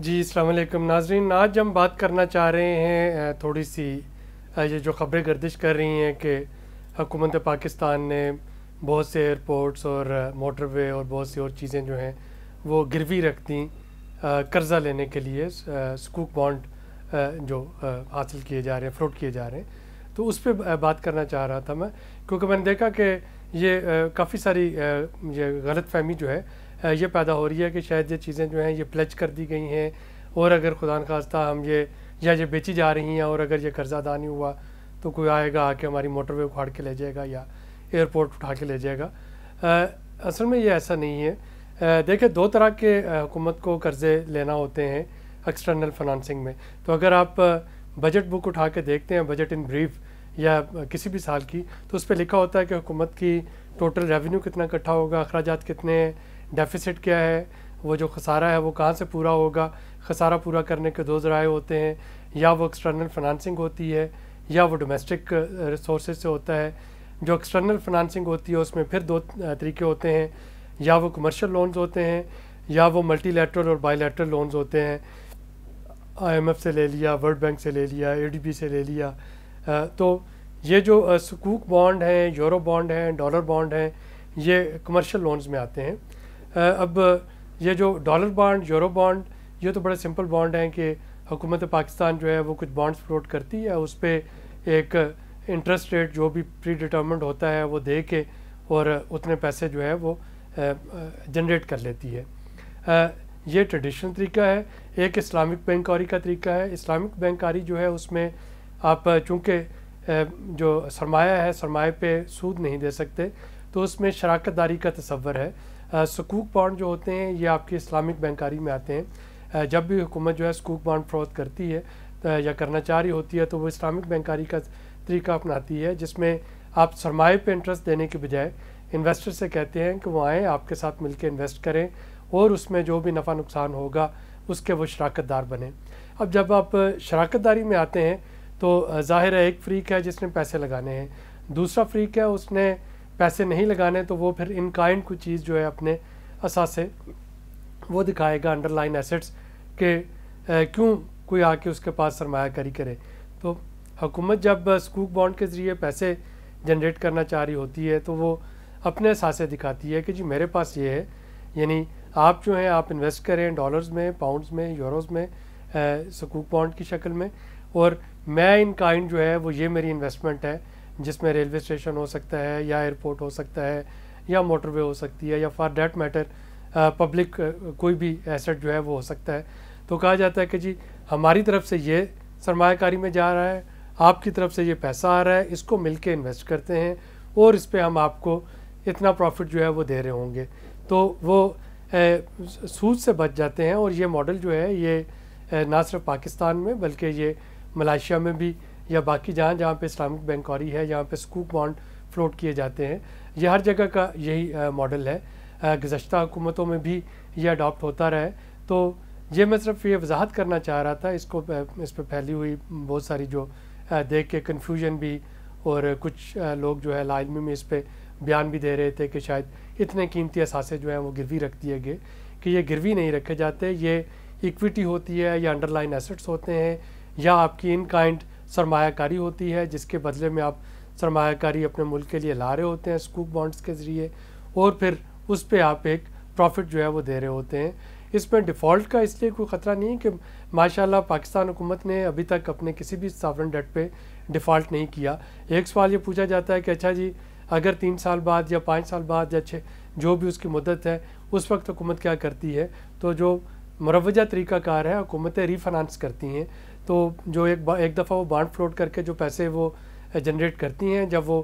جی السلام علیکم ناظرین، آج ہم بات کرنا چاہ رہے ہیں تھوڑی سی یہ جو خبریں گردش کر رہی ہیں کہ حکومت پاکستان نے بہت سے ایئرپورٹس اور موٹر وے اور بہت سی اور چیزیں جو ہیں وہ گروی رکھ دیں قرضہ لینے کے لیے، سکوک بانڈ جو حاصل کیے جا رہے ہیں، فلوٹ کیے جا رہے ہیں، تو اس پہ بات کرنا چاہ رہا تھا میں، کیونکہ میں نے دیکھا کہ یہ کافی ساری یہ غلط فہمی جو ہے یہ پیدا ہو رہی ہے کہ شاید یہ چیزیں جو ہیں یہ پلیج کر دی گئی ہیں، اور اگر خدا نخواستہ ہم یہ بیچی جا رہی ہیں اور اگر یہ قرضہ ادا نہیں ہوا تو کوئی آئے گا آ کے ہماری موٹر وے اکھاڑ کے لے جائے گا یا ایئرپورٹ اٹھا کے لے جائے گا۔ اصل میں یہ ایسا نہیں ہے۔ دیکھیں، دو طرح کے حکومت کو قرضے لینا ہوتے ہیں ایکسٹرنل فنانسنگ میں۔ تو اگر آپ بجٹ بک اٹھا کے دیکھتے ہیں، بجٹ ان بریف یا کسی بھی سال کی، تو اس پہ لکھا ہوتا ہے کہ حکومت کی ٹوٹل ریونیو کتنا اکٹھا ہوگا، اخراجات کتنے ہیں، ڈیفیسٹ کیا ہے، وہ جو خسارہ ہے وہ کہاں سے پورا ہوگا۔ خسارہ پورا کرنے کے دو ذرائع ہوتے ہیں، یا وہ ایکسٹرنل فنانسنگ ہوتی ہے یا وہ ڈومیسٹک ریسورسز سے ہوتا ہے۔ جو ایکسٹرنل فنانسنگ ہوتی ہے اس میں پھر دو طریقے ہوتے ہیں، یا وہ کمرشل لونز ہوتے ہیں یا وہ ملٹی لیٹرل اور بائی لیٹرل لونز ہوتے ہیں۔ آئی ایم ایف سے لے لیا، ورلڈ بینک سے لے لیا، اے ڈی بی سے لے لیا۔ تو یہ جو سکوک بانڈ ہیں، یورو بانڈ ہیں، ڈالر بانڈ ہیں، یہ کمرشل لونز میں آتے ہیں۔ اب یہ جو ڈالر بانڈ، یورو بانڈ، یہ تو بڑے سمپل بانڈ ہیں کہ حکومت پاکستان جو ہے وہ کچھ بانڈز فلوٹ کرتی ہے، اس پہ ایک انٹرسٹ ریٹ جو بھی پری ڈیٹرمنٹ ہوتا ہے وہ دے کے اور اتنے پیسے جو ہے وہ جنریٹ کر لیتی ہے۔ یہ ٹریڈیشنل طریقہ ہے۔ ایک اسلامک بینک کاری کا طریقہ ہے۔ اسلامک بینک کاری جو ہے اس میں آپ چونکہ جو سرمایہ ہے، سرمایہ پہ سود نہیں دے سکتے، تو اس میں شراکت داری کا تصور ہے۔ سکوک بانڈ جو ہوتے ہیں یہ آپ کی اسلامک بینکاری میں آتے ہیں۔ جب بھی حکومت جو ہے سکوک بانڈ فروخت کرتی ہے یا کرنا چاہ رہی ہوتی ہے تو وہ اسلامک بینکاری کا طریقہ اپناتی ہے، جس میں آپ سرمایہ پہ انٹرسٹ دینے کے بجائے انویسٹر سے کہتے ہیں کہ وہ آئیں، آپ کے ساتھ مل کے انویسٹ کریں اور اس میں جو بھی نفع نقصان ہوگا اس کے وہ شراکت دار بنیں۔ اب جب آپ شراکت داری میں آتے ہیں تو ظاہر ہے ایک فریق ہے جس نے پیسے لگانے ہیں، دوسرا فریق ہے اس نے پیسے نہیں لگانے، تو وہ پھر ان کائنڈ کوئی چیز جو ہے اپنے اثاثے وہ دکھائے گا، انڈر لائن ایسٹس، کہ کیوں کوئی آ کے اس کے پاس سرمایہ کاری کرے۔ تو حکومت جب سکوک بانڈ کے ذریعے پیسے جنریٹ کرنا چاہ رہی ہوتی ہے تو وہ اپنے اثاثے دکھاتی ہے کہ جی میرے پاس یہ ہے، یعنی آپ جو ہیں آپ انویسٹ کریں ڈالرز میں، پاؤنڈز میں، یوروز میں، سکوک بانڈ کی شکل میں، اور میں ان کائنڈ جو ہے وہ یہ میری انویسٹمنٹ ہے، جس میں ریلوے اسٹیشن ہو سکتا ہے یا ایئرپورٹ ہو سکتا ہے یا موٹر وے ہو سکتی ہے یا فار دیٹ میٹر پبلک کوئی بھی ایسٹ جو ہے وہ ہو سکتا ہے۔ تو کہا جاتا ہے کہ جی ہماری طرف سے یہ سرمایہ کاری میں جا رہا ہے، آپ کی طرف سے یہ پیسہ آ رہا ہے، اس کو مل کے انویسٹ کرتے ہیں اور اس پہ ہم آپ کو اتنا پروفٹ جو ہے وہ دے رہے ہوں گے، تو وہ سود سے بچ جاتے ہیں۔ اور یہ ماڈل جو ہے یہ نہ صرف پاکستان میں بلکہ یہ ملائیشیا میں بھی یا باقی جہاں پہ اسلامک بینکاری ہے، یہاں پہ سکوک بانڈ فلوٹ کیے جاتے ہیں، یہ ہر جگہ کا یہی ماڈل ہے۔ گزشتہ حکومتوں میں بھی یہ اڈاپٹ ہوتا رہا ہے۔ تو یہ میں صرف یہ وضاحت کرنا چاہ رہا تھا، اس پہ پھیلی ہوئی بہت ساری جو دیکھ کے کنفیوژن بھی، اور کچھ لوگ جو ہے لا علمی میں اس پہ بیان بھی دے رہے تھے کہ شاید اتنے قیمتی اثاثے جو ہیں وہ گروی رکھ دیے گئے، کہ یہ گروی نہیں رکھے جاتے، یہ ایکویٹی ہوتی ہے یا انڈر لائن ایسٹس ہوتے ہیں یا آپ کی ان کائنڈ سرمایہ کاری ہوتی ہے، جس کے بدلے میں آپ سرمایہ کاری اپنے ملک کے لیے لا رہے ہوتے ہیں سکوک بانڈز کے ذریعے، اور پھر اس پہ آپ ایک پروفٹ جو ہے وہ دے رہے ہوتے ہیں۔ اس میں ڈیفالٹ کا اس لیے کوئی خطرہ نہیں ہے کہ ماشاءاللہ پاکستان حکومت نے ابھی تک اپنے کسی بھی ساورن ڈیٹ پہ ڈیفالٹ نہیں کیا۔ ایک سوال یہ پوچھا جاتا ہے کہ اچھا جی اگر 3 سال بعد یا 5 سال بعد یا 6 جو بھی اس کی مدت ہے اس وقت حکومت کیا کرتی ہے؟ تو جو مروجہ طریقہ کار ہے، حکومتیں ری فنانس کرتی ہیں، تو جو ایک دفعہ وہ بانڈ فلوٹ کر کے جو پیسے وہ جنریٹ کرتی ہیں، جب وہ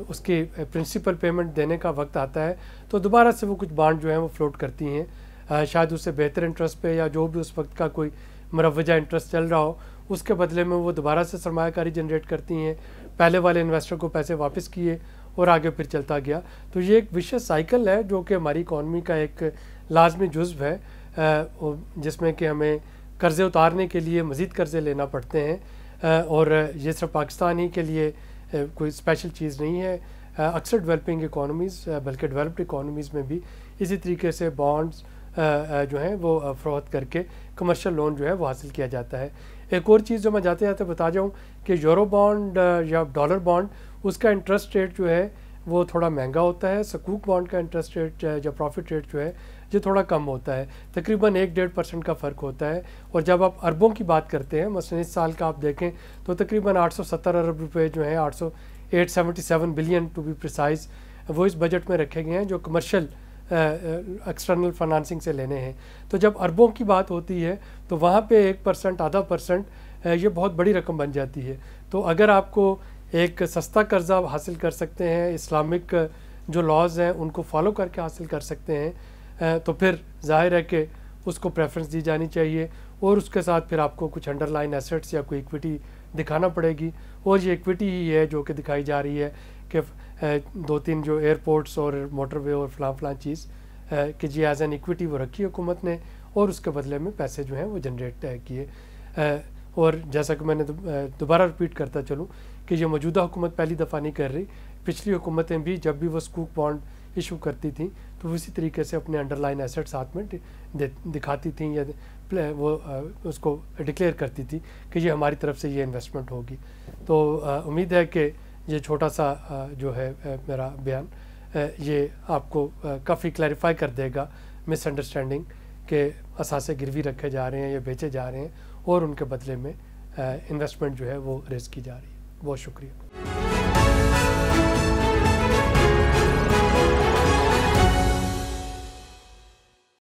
اس کی پرنسپل پیمنٹ دینے کا وقت آتا ہے تو دوبارہ سے وہ کچھ بانڈ جو ہیں وہ فلوٹ کرتی ہیں، شاید اس سے بہتر انٹرسٹ پہ یا جو بھی اس وقت کا کوئی مروجہ انٹرسٹ چل رہا ہو، اس کے بدلے میں وہ دوبارہ سے سرمایہ کاری جنریٹ کرتی ہیں، پہلے والے انویسٹر کو پیسے واپس کیے اور آگے پھر چلتا گیا۔ تو یہ ایک وشیس سائیکل ہے جو کہ ہماری اکانومی کا ایک لازمی جزو ہے، جس میں کہ ہمیں قرضے اتارنے کے لیے مزید قرضے لینا پڑتے ہیں، اور یہ صرف پاکستان ہی کے لیے کوئی اسپیشل چیز نہیں ہے، اکثر ڈیولپنگ اکانومیز بلکہ ڈیولپڈ اکانومیز میں بھی اسی طریقے سے بانڈز جو ہیں وہ فروخت کر کے کمرشل لون جو ہے وہ حاصل کیا جاتا ہے. ایک اور چیز جو میں جاتے جاتے بتا جاؤں کہ یورو بانڈ یا ڈالر بانڈ اس کا انٹرسٹ ریٹ جو ہے وہ تھوڑا مہنگا ہوتا ہے. سکوک بانڈ کا انٹرسٹ ریٹ یا پروفٹ ریٹ جو ہے جو تھوڑا کم ہوتا ہے, تقریباً 1-1.5% کا فرق ہوتا ہے. اور جب آپ اربوں کی بات کرتے ہیں, مثلاً اس سال کا آپ دیکھیں تو تقریباً 870 ارب روپے جو ہیں 877 بلین ٹو بی پریسائز وہ اس بجٹ میں رکھے گئے ہیں جو کمرشل ایکسٹرنل فنانسنگ سے لینے ہیں. تو جب اربوں کی بات ہوتی ہے تو وہاں پہ 1%, آدھا % یہ بہت بڑی رقم بن جاتی ہے. تو اگر آپ کو ایک سستا قرضہ حاصل کر سکتے ہیں, اسلامک جو لاز ہیں ان کو فالو کر کے حاصل کر سکتے ہیں, تو پھر ظاہر ہے کہ اس کو پریفرنس دی جانی چاہیے. اور اس کے ساتھ پھر آپ کو کچھ انڈر لائن ایسٹس یا کوئی ایکویٹی دکھانا پڑے گی, اور یہ ایکویٹی ہی ہے جو کہ دکھائی جا رہی ہے کہ 2-3 جو ایئرپورٹس اور موٹر وے اور فلاں چیز کہ جی ایز این ایکویٹی وہ رکھی حکومت نے, اور اس کے بدلے میں پیسے جو ہیں وہ جنریٹ کیے. اور جیسا کہ میں نے دوبارہ رپیٹ کرتا چلوں کہ یہ موجودہ حکومت پہلی دفعہ نہیں کر رہی, پچھلی حکومتیں بھی جب بھی وہ سکوک بانڈ ایشو کرتی تھیں تو اسی طریقے سے اپنے انڈر لائن ایسٹس ساتھ میں دکھاتی تھیں یا وہ اس کو ڈکلیئر کرتی تھی کہ یہ ہماری طرف سے یہ انویسٹمنٹ ہوگی. تو امید ہے کہ یہ چھوٹا سا جو ہے میرا بیان یہ آپ کو کافی کلیریفائی کر دے گا مس انڈرسٹینڈنگ کہ اثاثے گروی رکھے جا رہے ہیں یا بیچے جا رہے ہیں اور ان کے بدلے میں انویسٹمنٹ جو ہے وہ ریز کی جا رہی ہے. بہت شکریہ.